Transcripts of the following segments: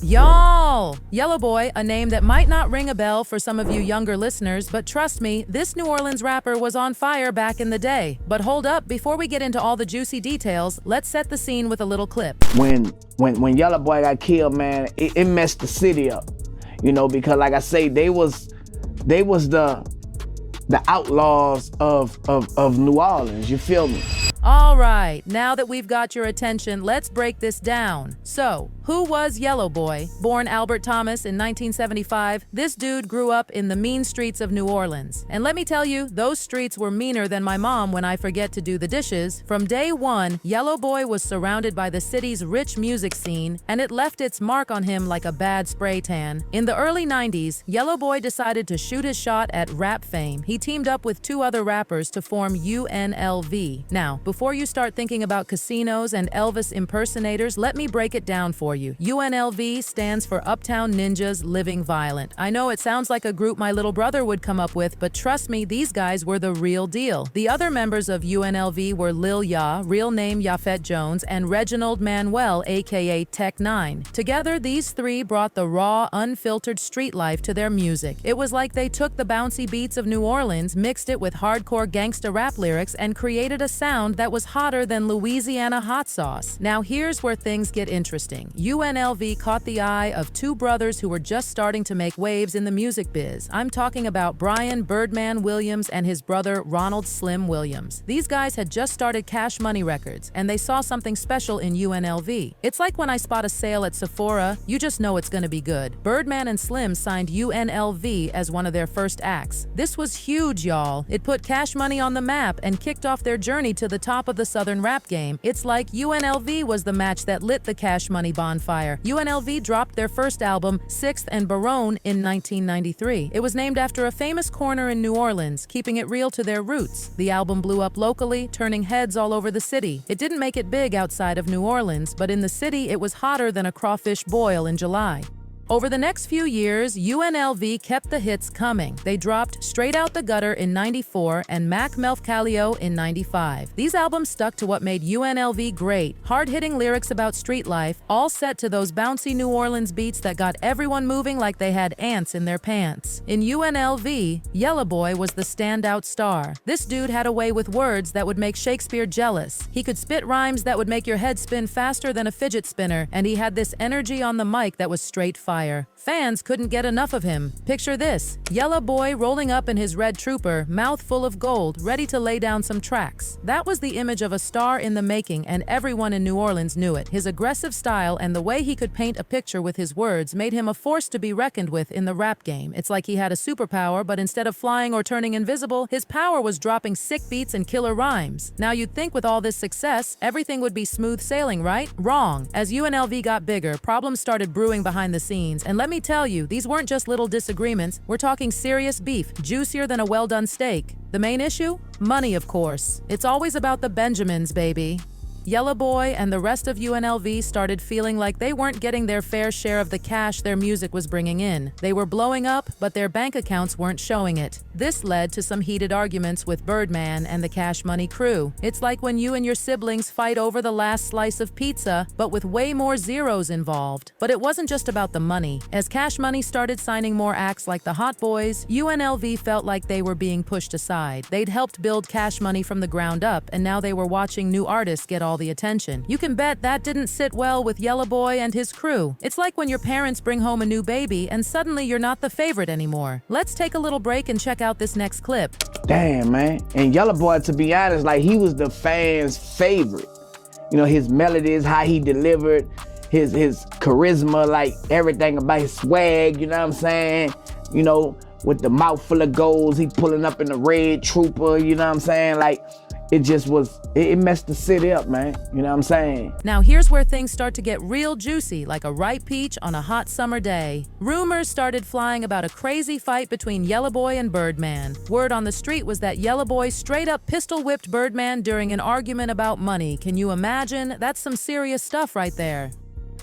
Y'all! Yella Boy, a name that might not ring a bell for some of you younger listeners, but trust me, this New Orleans rapper was on fire back in the day. But hold up, before we get into all the juicy details, let's set the scene with a little clip. When Yella Boy got killed, man, it messed the city up. You know, because like I say, they was the outlaws of New Orleans, you feel me? All right, now that we've got your attention, let's break this down. So, who was Yella Boy? Born Albert Thomas in 1975, this dude grew up in the mean streets of New Orleans. And let me tell you, those streets were meaner than my mom when I forget to do the dishes. From day one, Yella Boy was surrounded by the city's rich music scene, and it left its mark on him like a bad spray tan. In the early 90s, Yella Boy decided to shoot his shot at rap fame. He teamed up with two other rappers to form UNLV. Now, before you start thinking about casinos and Elvis impersonators, let me break it down for you. UNLV stands for Uptown Ninjas Living Violent. I know it sounds like a group my little brother would come up with, but trust me, these guys were the real deal. The other members of UNLV were Lil Yah, real name Yafet Jones, and Reginald Manuel, aka Tech 9. Together, these three brought the raw, unfiltered street life to their music. It was like they took the bouncy beats of New Orleans, mixed it with hardcore gangsta rap lyrics, and created a sound that was hotter than Louisiana hot sauce. Now here's where things get interesting. UNLV caught the eye of two brothers who were just starting to make waves in the music biz. I'm talking about Brian Birdman Williams and his brother Ronald Slim Williams. These guys had just started Cash Money Records, and they saw something special in UNLV. It's like when I spot a sale at Sephora, you just know it's gonna be good. Birdman and Slim signed UNLV as one of their first acts. This was huge, y'all. It put Cash Money on the map and kicked off their journey to the top of the Southern rap game. It's like UNLV was the match that lit the Cash Money bonfire. UNLV dropped their first album, Sixth and Baronne, in 1993. It was named after a famous corner in New Orleans, keeping it real to their roots. The album blew up locally, turning heads all over the city. It didn't make it big outside of New Orleans, but in the city it was hotter than a crawfish boil in July. Over the next few years, UNLV kept the hits coming. They dropped Straight Out the Gutter in '94 and Mac Melf Callio in '95. These albums stuck to what made UNLV great, hard-hitting lyrics about street life, all set to those bouncy New Orleans beats that got everyone moving like they had ants in their pants. In UNLV, Yella Boy was the standout star. This dude had a way with words that would make Shakespeare jealous. He could spit rhymes that would make your head spin faster than a fidget spinner, and he had this energy on the mic that was straight fire. Fans couldn't get enough of him. Picture this, Yella Boy rolling up in his red trooper, mouth full of gold, ready to lay down some tracks. That was the image of a star in the making, and everyone in New Orleans knew it. His aggressive style and the way he could paint a picture with his words made him a force to be reckoned with in the rap game. It's like he had a superpower, but instead of flying or turning invisible, his power was dropping sick beats and killer rhymes. Now you'd think with all this success, everything would be smooth sailing, right? Wrong. As UNLV got bigger, problems started brewing behind the scenes. And let me tell you, these weren't just little disagreements. We're talking serious beef, juicier than a well-done steak. The main issue? Money, of course. It's always about the Benjamins, baby. Yella Boy and the rest of UNLV started feeling like they weren't getting their fair share of the cash their music was bringing in. They were blowing up, but their bank accounts weren't showing it. This led to some heated arguments with Birdman and the Cash Money crew. It's like when you and your siblings fight over the last slice of pizza, but with way more zeros involved. But it wasn't just about the money. As Cash Money started signing more acts like the Hot Boys, UNLV felt like they were being pushed aside. They'd helped build Cash Money from the ground up, and now they were watching new artists get all the attention. You can bet that didn't sit well with Yella Boy and his crew. It's like when your parents bring home a new baby and suddenly you're not the favorite anymore. Let's take a little break and check out this next clip. Damn, man. And Yella Boy, to be honest, like he was the fans' favorite. You know, his melodies, how he delivered, his charisma, like everything about his swag, you know what I'm saying? You know, with the mouth full of goals, he pulling up in the red trooper, you know what I'm saying? Like, it just was, it messed the city up, man. You know what I'm saying? Now here's where things start to get real juicy, like a ripe peach on a hot summer day. Rumors started flying about a crazy fight between Yella Boy and Birdman. Word on the street was that Yella Boy straight up pistol whipped Birdman during an argument about money. Can you imagine? That's some serious stuff right there.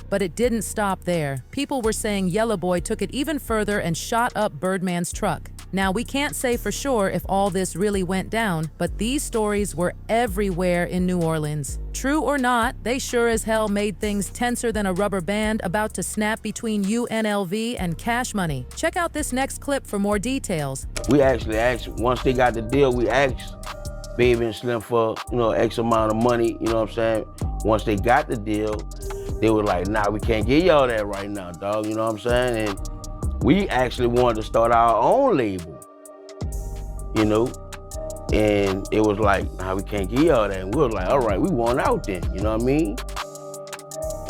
But it didn't stop there. People were saying Yella Boy took it even further and shot up Birdman's truck. Now, we can't say for sure if all this really went down, but these stories were everywhere in New Orleans. True or not, they sure as hell made things tenser than a rubber band about to snap between UNLV and Cash Money. Check out this next clip for more details. We actually asked, once they got the deal, we asked Baby and Slim for, X amount of money, you know what I'm saying? Once they got the deal, they were like, nah, we can't give y'all that right now, dog, you know what I'm saying? And we actually wanted to start our own label, and it was like, nah, we can't give y'all that. And we were like, all right, we want out then, you know what I mean?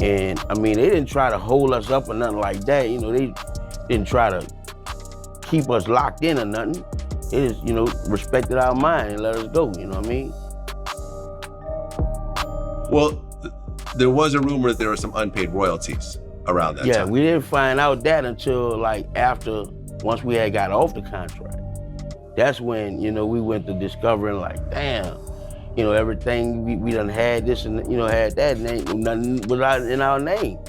And I mean, they didn't try to hold us up or nothing like that, they didn't try to keep us locked in or nothing. They just, respected our mind and let us go, you know what I mean? Well, there was a rumor that there were some unpaid royalties around that time. Yeah, we didn't find out that until like once we had got off the contract. That's when, we went to discovering like, damn, everything we done had this and, had that, and ain't nothing was in our name.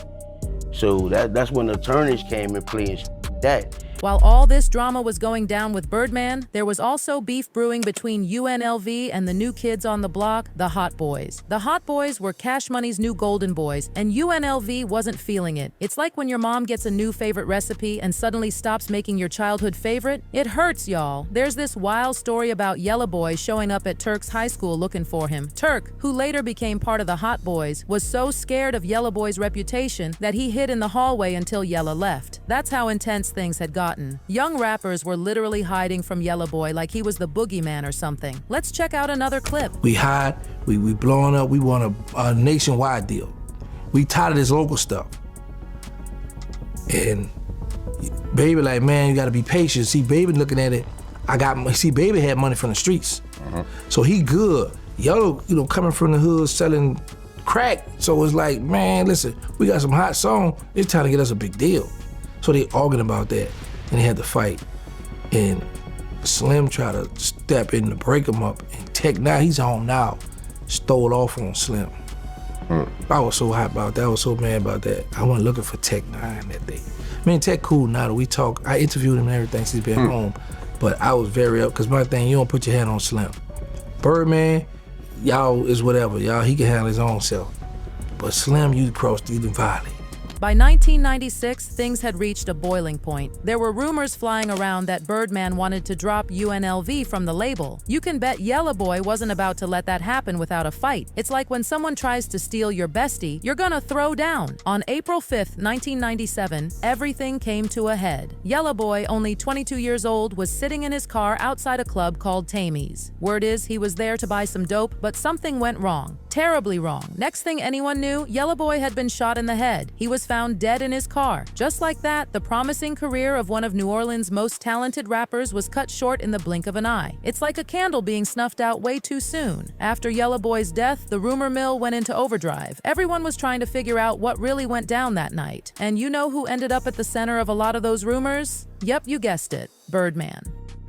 So that's when the attorneys came and play and that. While all this drama was going down with Birdman, there was also beef brewing between UNLV and the new kids on the block, the Hot Boys. The Hot Boys were Cash Money's new golden boys, and UNLV wasn't feeling it. It's like when your mom gets a new favorite recipe and suddenly stops making your childhood favorite. It hurts, y'all. There's this wild story about Yella Boy showing up at Turk's high school looking for him. Turk, who later became part of the Hot Boys, was so scared of Yella Boy's reputation that he hid in the hallway until Yella left. That's how intense things had gotten. Young rappers were literally hiding from Yella Boy like he was the boogeyman or something. Let's check out another clip. We hide, we blowing up, we want a nationwide deal. We tired of this local stuff. And Baby like, man, you gotta be patient. See, Baby looking at it, Baby had money from the streets. So he good. Yellow, coming from the hood selling crack. So it's like, man, listen, we got some hot song, it's time to get us a big deal. So they arguing about that, and they had to fight. And Slim tried to step in to break him up, and Tech Nine, he's home now, stole off on Slim. I was so hot about that, I was so mad about that. I wasn't looking for Tech Nine that day. Me and Tech cool now that we talk. I interviewed him and everything since he's been home, but I was very up, because my thing, you don't put your hand on Slim. Birdman, y'all is whatever, y'all, he can handle his own self. But Slim, you crossed even violent. By 1996, things had reached a boiling point. There were rumors flying around that Birdman wanted to drop UNLV from the label. You can bet Yella Boy wasn't about to let that happen without a fight. It's like when someone tries to steal your bestie, you're gonna throw down. On April 5th, 1997, everything came to a head. Yella Boy, only 22 years old, was sitting in his car outside a club called Tammy's. Word is he was there to buy some dope, but something went wrong. Terribly wrong. Next thing anyone knew, Yella Boy had been shot in the head. He was found dead in his car. Just like that, the promising career of one of New Orleans' most talented rappers was cut short in the blink of an eye. It's like a candle being snuffed out way too soon. After Yella Boy's death, the rumor mill went into overdrive. Everyone was trying to figure out what really went down that night. And you know who ended up at the center of a lot of those rumors? Yep, you guessed it, Birdman.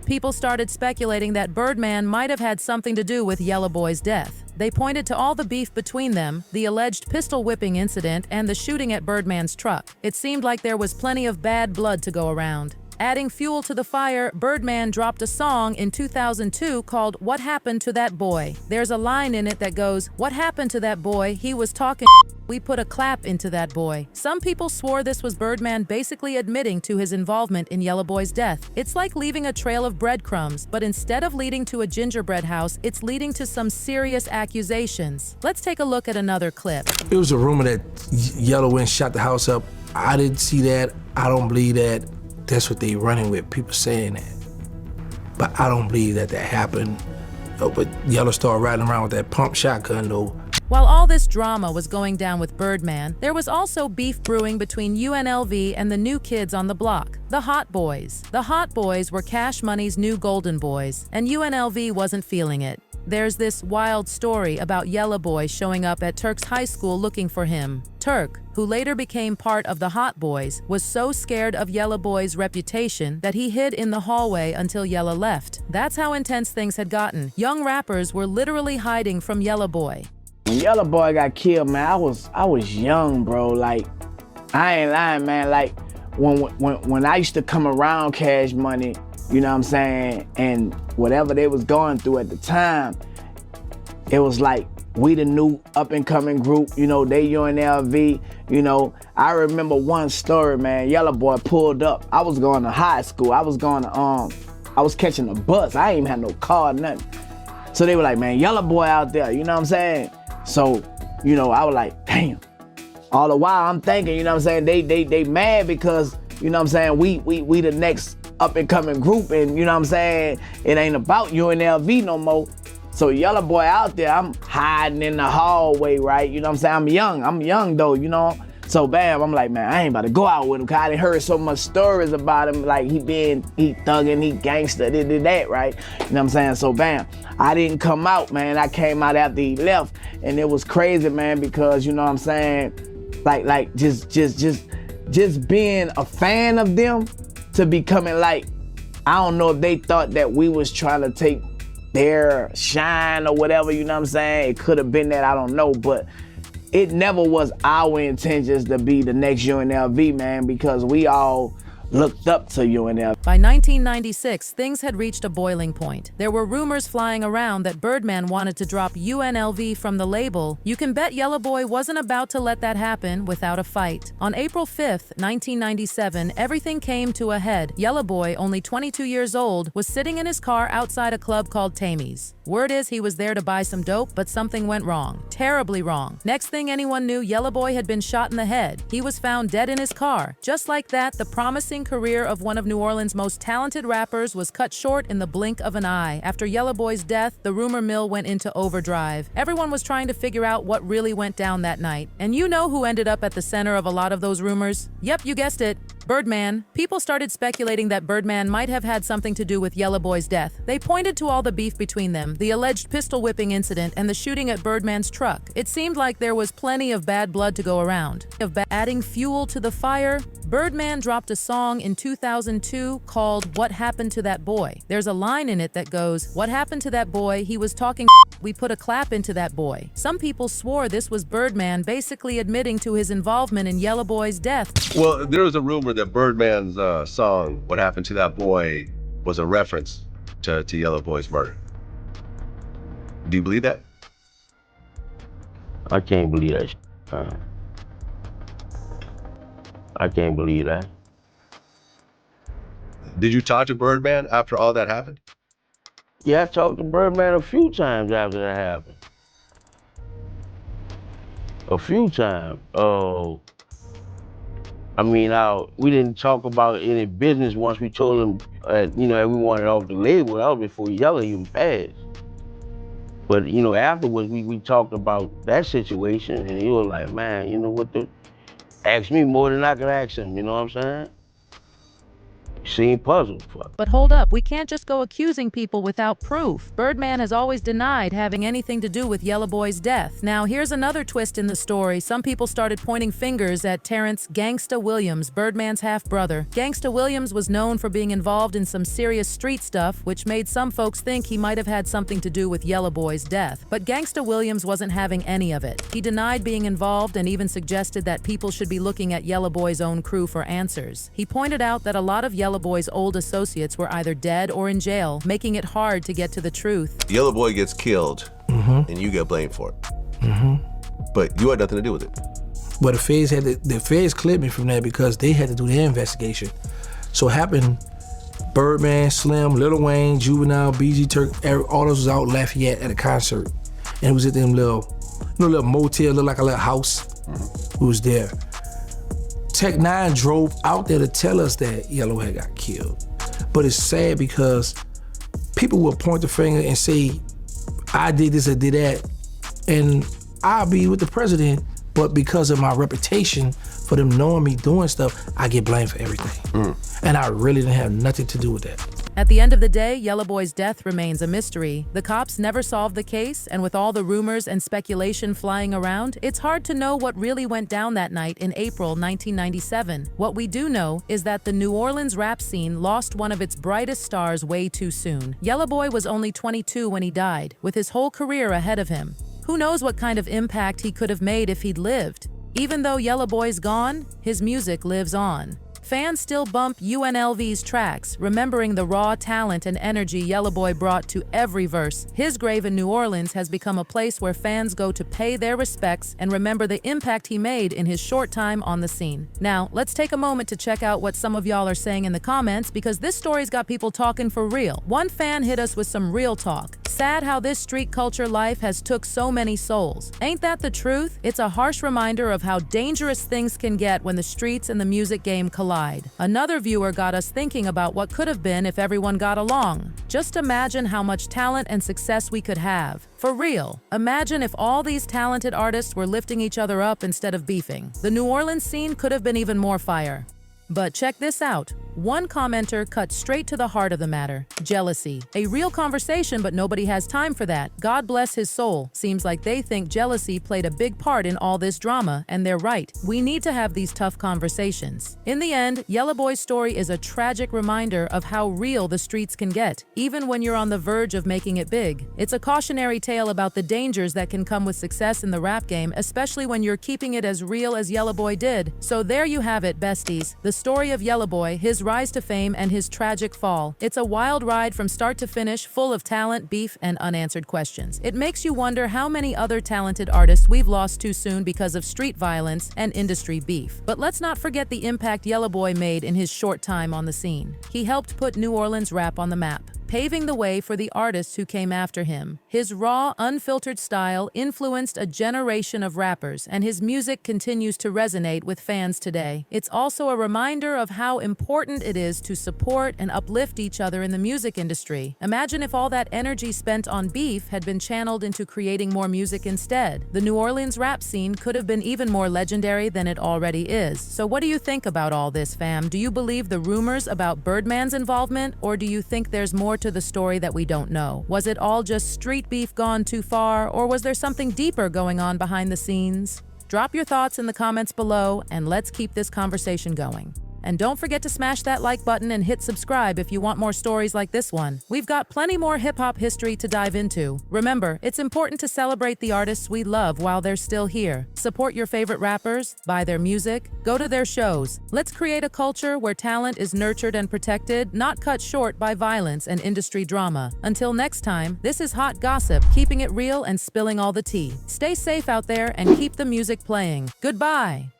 People started speculating that Birdman might have had something to do with Yella Boy's death. They pointed to all the beef between them, the alleged pistol whipping incident, and the shooting at Birdman's truck. It seemed like there was plenty of bad blood to go around. Adding fuel to the fire, Birdman dropped a song in 2002 called What Happened to That Boy. There's a line in it that goes, "What happened to that boy? He was talking we put a clap into that boy." Some people swore this was Birdman basically admitting to his involvement in Yella Boy's death. It's like leaving a trail of breadcrumbs, but instead of leading to a gingerbread house, it's leading to some serious accusations. Let's take a look at another clip. It was a rumor that Yella went and shot the house up. I didn't see that. I don't believe that. That's what they running with, people saying that. But I don't believe that happened. But Yella started riding around with that pump shotgun though. While all this drama was going down with Birdman, there was also beef brewing between UNLV and the new kids on the block, the Hot Boys. The Hot Boys were Cash Money's new golden boys, and UNLV wasn't feeling it. There's this wild story about Yella Boy showing up at Turk's high school looking for him. Turk, who later became part of the Hot Boys, was so scared of Yella Boy's reputation that he hid in the hallway until Yella left. That's how intense things had gotten. Young rappers were literally hiding from Yella Boy. When Yella Boy got killed, man, I was young, bro. Like, I ain't lying, man. Like, when I used to come around Cash Money, you know what I'm saying? And whatever they was going through at the time, it was like, we the new up and coming group, you know, they UNLV, you know. I remember one story, man, Yella Boy pulled up. I was going to high school. I was catching a bus. I ain't even had no car, nothing. So they were like, man, Yella Boy out there, you know what I'm saying? So, you know, I was like, damn. All the while I'm thinking, you know what I'm saying, they mad because, you know what I'm saying, we the next up and coming group, and you know what I'm saying, it ain't about UNLV no more. So Yella Boy out there, I'm hiding in the hallway, right? You know what I'm saying? I'm young though, you know? So bam, I'm like, man, I ain't about to go out with him, cause I done heard so much stories about him, like he thugging, he gangster, that, right? You know what I'm saying? So bam, I didn't come out, man. I came out after he left, and it was crazy, man, because you know what I'm saying? Like just being a fan of them to becoming like, I don't know if they thought that we was trying to take their shine or whatever, you know what I'm saying? It could have been that, I don't know, but it never was our intentions to be the next UNLV, man, because we all looked up to UNLV. By 1996, things had reached a boiling point. There were rumors flying around that Birdman wanted to drop UNLV from the label. You can bet Yella Boy wasn't about to let that happen without a fight. On April 5th, 1997, everything came to a head. Yella Boy, only 22 years old, was sitting in his car outside a club called Tammy's. Word is he was there to buy some dope, but something went wrong. Terribly wrong. Next thing anyone knew, Yella Boy had been shot in the head. He was found dead in his car. Just like that, the promising career of one of New Orleans' most talented rappers was cut short in the blink of an eye. After Yella Boy's death, the rumor mill went into overdrive. Everyone was trying to figure out what really went down that night. And you know who ended up at the center of a lot of those rumors? Yep, you guessed it. Birdman. People started speculating that Birdman might have had something to do with Yella Boy's death. They pointed to all the beef between them, the alleged pistol whipping incident, and the shooting at Birdman's truck. It seemed like there was plenty of bad blood to go around. Adding fuel to the fire, Birdman dropped a song in 2002 called What Happened to That Boy. There's a line in it that goes, "What happened to that boy? He was talking we put a clap into that boy." Some people swore this was Birdman basically admitting to his involvement in Yella Boy's death. Well, there was a rumor that Birdman's song, What Happened to That Boy, was a reference to Yella Boy's murder. Do you believe that? I can't believe that shit. I can't believe that. Did you talk to Birdman after all that happened? Yeah, I talked to Birdman a few times after that happened. A few times. I mean, we didn't talk about any business once we told him, you know, that we wanted off the label. That was before Yella even passed. But, you know, afterwards, we talked about that situation, and he was like, man, you know what, ask me more than I could ask him, you know what I'm saying? Seemed puzzled. But hold up, we can't just go accusing people without proof. Birdman has always denied having anything to do with Yella Boy's death. Now, here's another twist in the story. Some people started pointing fingers at Terrence Gangsta Williams, Birdman's half-brother. Gangsta Williams was known for being involved in some serious street stuff, which made some folks think he might have had something to do with Yella Boy's death. But Gangsta Williams wasn't having any of it. He denied being involved and even suggested that people should be looking at Yella Boy's own crew for answers. He pointed out that a lot of Yella Boy's old associates were either dead or in jail, making it hard to get to the truth. Yella Boy gets killed, and you get blamed for it. But you had nothing to do with it. Well, the feds cleared me from that because they had to do their investigation. So it happened, Birdman, Slim, Lil Wayne, Juvenile, BG Turk, all those was out Lafayette at a concert. And it was at them little motel, looked like a little house. We was there. Tech 9 drove out there to tell us that Yella had got killed. But it's sad because people will point the finger and say, I did this or did that, and I'll be with the president, but because of my reputation for them knowing me doing stuff, I get blamed for everything. And I really didn't have nothing to do with that. At the end of the day, Yella Boy's death remains a mystery. The cops never solved the case, and with all the rumors and speculation flying around, it's hard to know what really went down that night in April 1997. What we do know is that the New Orleans rap scene lost one of its brightest stars way too soon. Yella Boy was only 22 when he died, with his whole career ahead of him. Who knows what kind of impact he could have made if he'd lived? Even though Yella Boy's gone, his music lives on. Fans still bump UNLV's tracks, remembering the raw talent and energy Yella Boy brought to every verse. His grave in New Orleans has become a place where fans go to pay their respects and remember the impact he made in his short time on the scene. Now, let's take a moment to check out what some of y'all are saying in the comments, because this story's got people talking for real. One fan hit us with some real talk. Sad how this street culture life has took so many souls. Ain't that the truth? It's a harsh reminder of how dangerous things can get when the streets and the music game collide. Another viewer got us thinking about what could have been if everyone got along. Just imagine how much talent and success we could have. For real, imagine if all these talented artists were lifting each other up instead of beefing. The New Orleans scene could have been even more fire. But check this out. One commenter cut straight to the heart of the matter. Jealousy. A real conversation, but nobody has time for that. God bless his soul. Seems like they think jealousy played a big part in all this drama, and they're right. We need to have these tough conversations. In the end, Yella Boy's story is a tragic reminder of how real the streets can get, even when you're on the verge of making it big. It's a cautionary tale about the dangers that can come with success in the rap game, especially when you're keeping it as real as Yella Boy did. So there you have it, besties. The story of Yella Boy, his rise to fame, and his tragic fall. It's a wild ride from start to finish, full of talent, beef, and unanswered questions. It makes you wonder how many other talented artists we've lost too soon because of street violence and industry beef. But let's not forget the impact Yella Boy made in his short time on the scene. He helped put New Orleans rap on the map, paving the way for the artists who came after him. His raw, unfiltered style influenced a generation of rappers, and his music continues to resonate with fans today. It's also a reminder of how important it is to support and uplift each other in the music industry. Imagine if all that energy spent on beef had been channeled into creating more music instead. The New Orleans rap scene could have been even more legendary than it already is. So what do you think about all this, fam? Do you believe the rumors about Birdman's involvement, or do you think there's more to the story that we don't know? Was it all just street beef gone too far, or was there something deeper going on behind the scenes? Drop your thoughts in the comments below, and let's keep this conversation going. And don't forget to smash that like button and hit subscribe if you want more stories like this one. We've got plenty more hip-hop history to dive into. Remember, it's important to celebrate the artists we love while they're still here. Support your favorite rappers, buy their music, go to their shows. Let's create a culture where talent is nurtured and protected, not cut short by violence and industry drama. Until next time, this is Hot Gossip, keeping it real and spilling all the tea. Stay safe out there and keep the music playing. Goodbye!